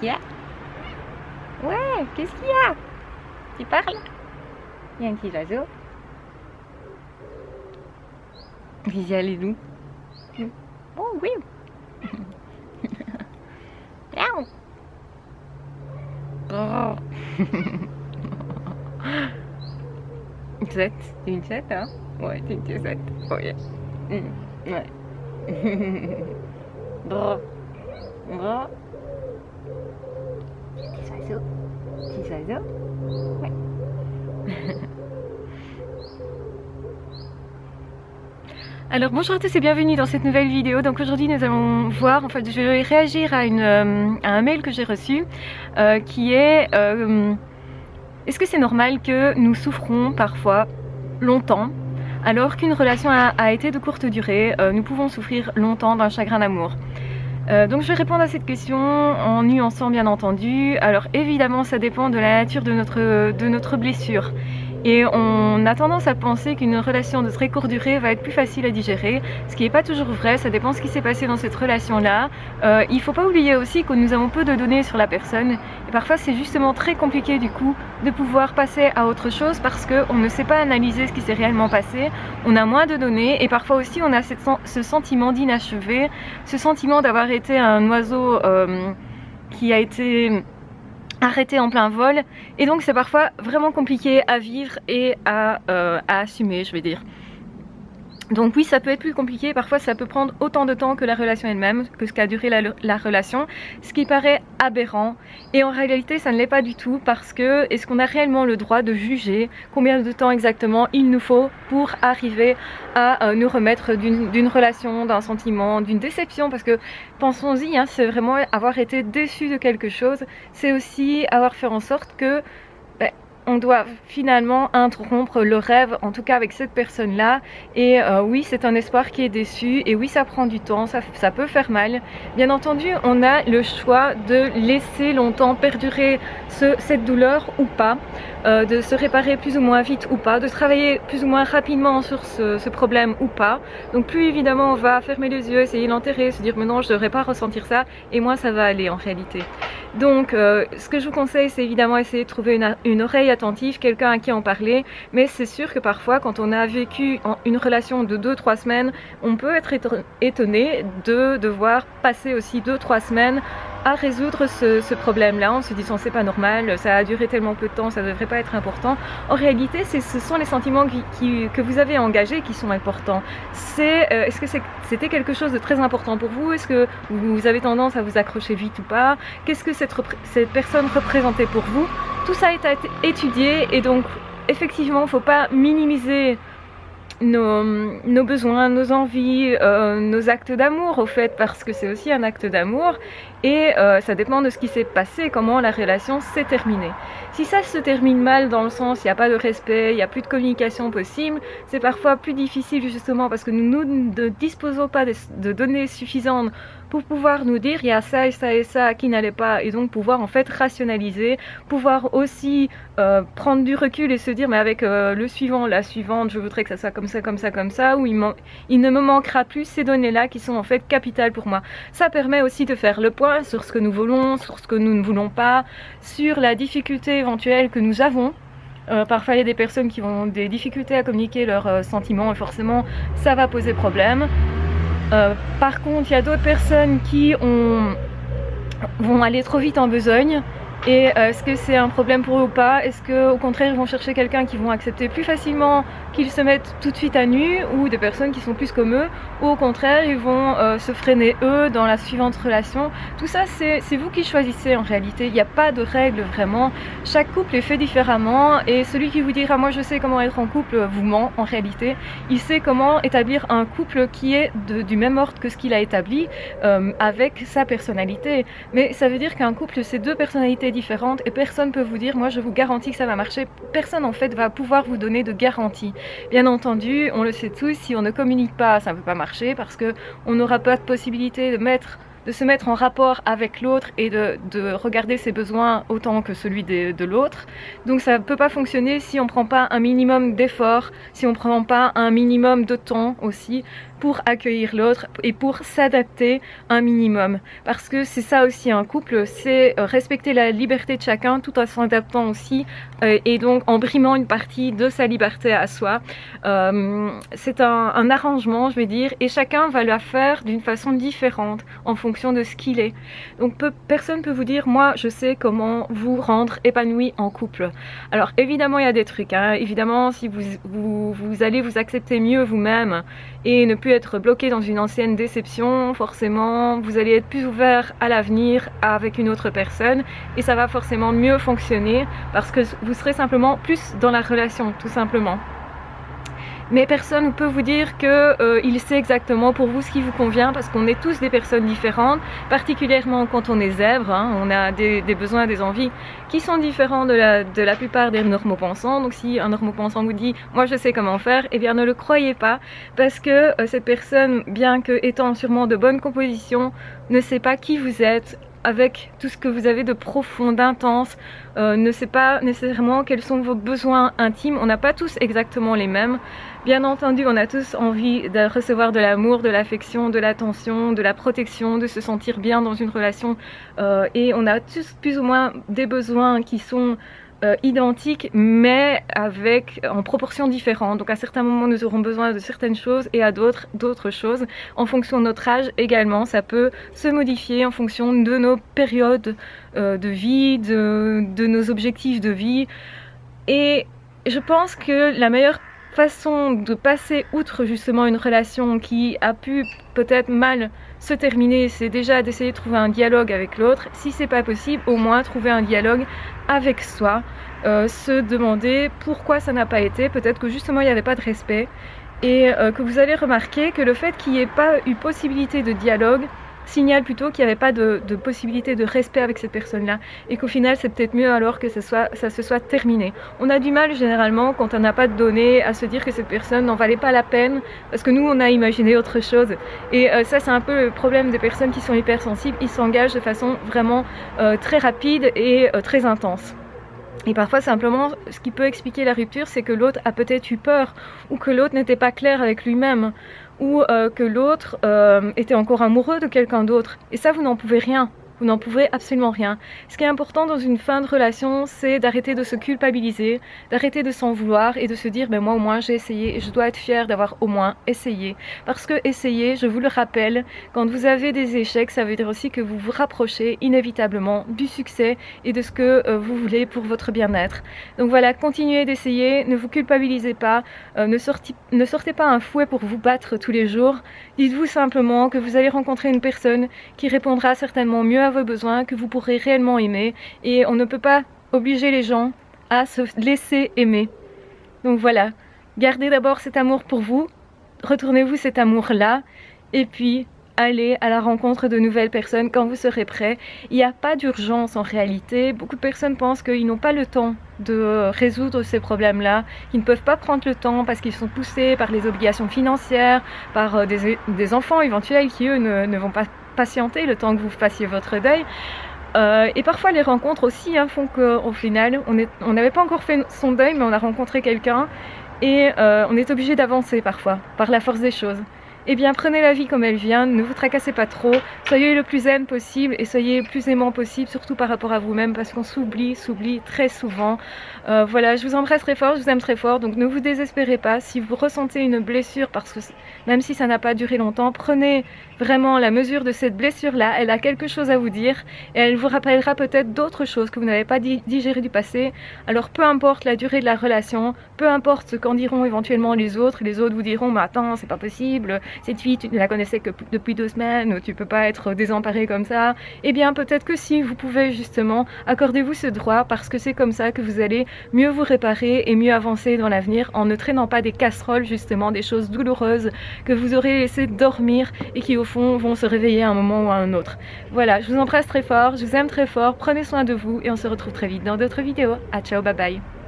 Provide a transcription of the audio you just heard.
qu'il y a? Ouais, qu'est-ce qu'il y a? Tu parles? Il y a un petit oiseau. Il y a les loups. Oh oui. Miaou. Oh. Zette, t'es une zette, hein? Ouais, t'es une zette. Oh yeah. Ouais. Brr. Brr. Petit oiseau. Petit oiseau. Ouais. Alors bonjour à tous et bienvenue dans cette nouvelle vidéo. Donc aujourd'hui nous allons voir, en fait je vais réagir à, un mail que j'ai reçu qui est est-ce que c'est normal que nous souffrons parfois longtemps alors qu'une relation a été de courte durée? Nous pouvons souffrir longtemps d'un chagrin d'amour. Donc je vais répondre à cette question en nuançant bien entendu. Alors évidemment ça dépend de la nature de notre blessure. Et on a tendance à penser qu'une relation de très courte durée va être plus facile à digérer, ce qui n'est pas toujours vrai, ça dépend de ce qui s'est passé dans cette relation-là. Il ne faut pas oublier aussi que nous avons peu de données sur la personne, et parfois c'est justement très compliqué du coup de pouvoir passer à autre chose parce qu'on ne sait pas analyser ce qui s'est réellement passé, on a moins de données, et parfois aussi on a ce sentiment d'inachevé, ce sentiment d'avoir été un oiseau qui a été arrêté en plein vol, et donc c'est parfois vraiment compliqué à vivre et à assumer, je vais dire. Donc oui, ça peut être plus compliqué, parfois ça peut prendre autant de temps que la relation elle-même, que ce qu'a duré la relation, ce qui paraît aberrant, et en réalité ça ne l'est pas du tout, parce que est-ce qu'on a réellement le droit de juger combien de temps exactement il nous faut pour arriver à nous remettre d'une relation, d'un sentiment, d'une déception, parce que pensons-y, hein, c'est vraiment avoir été déçu de quelque chose, c'est aussi avoir fait en sorte que on doit finalement interrompre le rêve, en tout cas avec cette personne-là. Et oui, c'est un espoir qui est déçu. Et oui, ça prend du temps, ça peut faire mal. Bien entendu, on a le choix de laisser longtemps perdurer cette douleur ou pas, de se réparer plus ou moins vite ou pas, de travailler plus ou moins rapidement sur ce problème ou pas. Donc plus évidemment, on va fermer les yeux, essayer d'enterrer, se dire mais non, je ne devrais pas ressentir ça. Et moi, ça va aller en réalité. Donc ce que je vous conseille, c'est évidemment essayer de trouver une oreille attentive, quelqu'un à qui en parler, mais c'est sûr que parfois quand on a vécu une relation de 2-3 semaines, on peut être étonné de devoir passer aussi 2-3 semaines à résoudre ce problème-là, en se disant c'est pas normal, ça a duré tellement peu de temps, ça devrait pas être important. En réalité, ce sont les sentiments que vous avez engagés qui sont importants. Est-ce que c'était quelque chose de très important pour vous? Est-ce que vous avez tendance à vous accrocher vite ou pas? Qu'est-ce que cette personne représentait pour vous? Tout ça est à étudier, et donc effectivement, il ne faut pas minimiser nos besoins, nos envies, nos actes d'amour au fait, parce que c'est aussi un acte d'amour, et ça dépend de ce qui s'est passé, comment la relation s'est terminée. Si ça se termine mal, dans le sens il n'y a pas de respect, il n'y a plus de communication possible, c'est parfois plus difficile justement parce que nous ne disposons pas de données suffisantes pour pouvoir nous dire il y a ça et ça et ça qui n'allait pas, et donc pouvoir en fait rationaliser, pouvoir aussi prendre du recul et se dire mais avec le suivant, la suivante, je voudrais que ça soit comme ça, comme ça, comme ça, ou il ne me manquera plus ces données-là qui sont en fait capitales pour moi. Ça permet aussi de faire le point sur ce que nous voulons, sur ce que nous ne voulons pas, sur la difficulté éventuelle que nous avons. Parfois il y a des personnes qui ont des difficultés à communiquer leurs sentiments, et forcément ça va poser problème. Par contre, il y a d'autres personnes qui vont aller trop vite en besogne. Et est-ce que c'est un problème pour eux ou pas? Est-ce qu'au contraire ils vont chercher quelqu'un qui vont accepter plus facilement qu'ils se mettent tout de suite à nu, ou des personnes qui sont plus comme eux, ou au contraire ils vont se freiner eux dans la suivante relation? Tout ça c'est vous qui choisissez en réalité, il n'y a pas de règle vraiment, chaque couple est fait différemment, et celui qui vous dira moi je sais comment être en couple vous ment en réalité. Il sait comment établir un couple qui est du même ordre que ce qu'il a établi avec sa personnalité, mais ça veut dire qu'un couple c'est deux personnalités différentes, et personne peut vous dire moi je vous garantis que ça va marcher. Personne en fait va pouvoir vous donner de garantie. Bien entendu, on le sait tous, si on ne communique pas, ça ne peut pas marcher, parce que on n'aura pas de possibilité de se mettre en rapport avec l'autre et de regarder ses besoins autant que celui de l'autre. Donc ça ne peut pas fonctionner si on ne prend pas un minimum d'effort, si on ne prend pas un minimum de temps aussi. pour accueillir l'autre et pour s'adapter un minimum. Parce que c'est ça aussi un couple, c'est respecter la liberté de chacun tout en s'adaptant aussi et donc en brimant une partie de sa liberté à soi. C'est un arrangement, je vais dire, et chacun va la faire d'une façon différente en fonction de ce qu'il est. Donc personne ne peut vous dire, moi je sais comment vous rendre épanoui en couple. Alors évidemment il y a des trucs, hein. Évidemment si vous allez vous accepter mieux vous-même et ne plus être bloqué dans une ancienne déception, forcément vous allez être plus ouvert à l'avenir avec une autre personne et ça va forcément mieux fonctionner parce que vous serez simplement plus dans la relation, tout simplement. Mais personne ne peut vous dire qu'il sait exactement pour vous ce qui vous convient parce qu'on est tous des personnes différentes, particulièrement quand on est zèbre, hein, on a des besoins, des envies qui sont différents de la plupart des normopensants. Donc si un normopensant vous dit « moi je sais comment faire », eh bien ne le croyez pas parce que cette personne, bien que étant sûrement de bonne composition, ne sait pas qui vous êtes, avec tout ce que vous avez de profond, d'intense, ne sait pas nécessairement quels sont vos besoins intimes. On n'a pas tous exactement les mêmes. Bien entendu, on a tous envie de recevoir de l'amour, de l'affection, de l'attention, de la protection, de se sentir bien dans une relation. Et on a tous plus ou moins des besoins qui sont identiques mais en proportions différentes. Donc à certains moments nous aurons besoin de certaines choses et à d'autres choses. En fonction de notre âge également, ça peut se modifier en fonction de nos périodes de vie, de nos objectifs de vie. Et je pense que la meilleure façon de passer outre justement une relation qui a pu peut-être mal se terminer, c'est déjà d'essayer de trouver un dialogue avec l'autre. Si c'est pas possible, au moins trouver un dialogue avec soi, se demander pourquoi ça n'a pas été, peut-être que justement il n'y avait pas de respect et que vous allez remarquer que le fait qu'il n'y ait pas eu possibilité de dialogue signale plutôt qu'il n'y avait pas de possibilité de respect avec cette personne-là et qu'au final c'est peut-être mieux alors que ça se soit terminé. On a du mal généralement quand on n'a pas de données à se dire que cette personne n'en valait pas la peine parce que nous on a imaginé autre chose et ça c'est un peu le problème des personnes qui sont hypersensibles, ils s'engagent de façon vraiment très rapide et très intense. Et parfois simplement ce qui peut expliquer la rupture c'est que l'autre a peut-être eu peur ou que l'autre n'était pas clair avec lui-même ou que l'autre était encore amoureux de quelqu'un d'autre. Et ça, vous n'en pouvez rien. Vous n'en pouvez absolument rien. Ce qui est important dans une fin de relation, c'est d'arrêter de se culpabiliser, d'arrêter de s'en vouloir et de se dire, ben moi au moins j'ai essayé et je dois être fière d'avoir au moins essayé. Parce que essayer, je vous le rappelle, quand vous avez des échecs, ça veut dire aussi que vous vous rapprochez inévitablement du succès et de ce que vous voulez pour votre bien-être. Donc voilà, continuez d'essayer, ne vous culpabilisez pas, ne sortez pas un fouet pour vous battre tous les jours. Dites-vous simplement que vous allez rencontrer une personne qui répondra certainement mieux à vos besoins, que vous pourrez réellement aimer et on ne peut pas obliger les gens à se laisser aimer. Donc voilà, gardez d'abord cet amour pour vous, retournez-vous cet amour-là et puis allez à la rencontre de nouvelles personnes quand vous serez prêt. Il n'y a pas d'urgence en réalité. Beaucoup de personnes pensent qu'ils n'ont pas le temps de résoudre ces problèmes-là, qu'ils ne peuvent pas prendre le temps parce qu'ils sont poussés par les obligations financières, par des enfants éventuels qui eux ne vont pas patienter le temps que vous fassiez votre deuil. Et parfois les rencontres aussi font qu'au final on n'avait pas encore fait son deuil mais on a rencontré quelqu'un et on est obligé d'avancer parfois par la force des choses. Eh bien prenez la vie comme elle vient, ne vous tracassez pas trop, soyez le plus zen possible et soyez le plus aimant possible, surtout par rapport à vous-même parce qu'on s'oublie très souvent. Voilà, je vous embrasse très fort, je vous aime très fort, donc ne vous désespérez pas. Si vous ressentez une blessure, parce que même si ça n'a pas duré longtemps, prenez vraiment la mesure de cette blessure-là, elle a quelque chose à vous dire et elle vous rappellera peut-être d'autres choses que vous n'avez pas digérées du passé. Alors peu importe la durée de la relation, peu importe ce qu'en diront éventuellement les autres vous diront mais attends c'est pas possible, cette fille tu ne la connaissais que depuis 2 semaines, tu peux pas être désemparé comme ça. Eh bien peut-être que si vous pouvez justement, accordez-vous ce droit parce que c'est comme ça que vous allez mieux vous réparer et mieux avancer dans l'avenir en ne traînant pas des casseroles justement, des choses douloureuses que vous aurez laissé dormir et qui au fond vont se réveiller à un moment ou à un autre. Voilà, je vous embrasse très fort, je vous aime très fort, prenez soin de vous et on se retrouve très vite dans d'autres vidéos. À ciao, bye bye.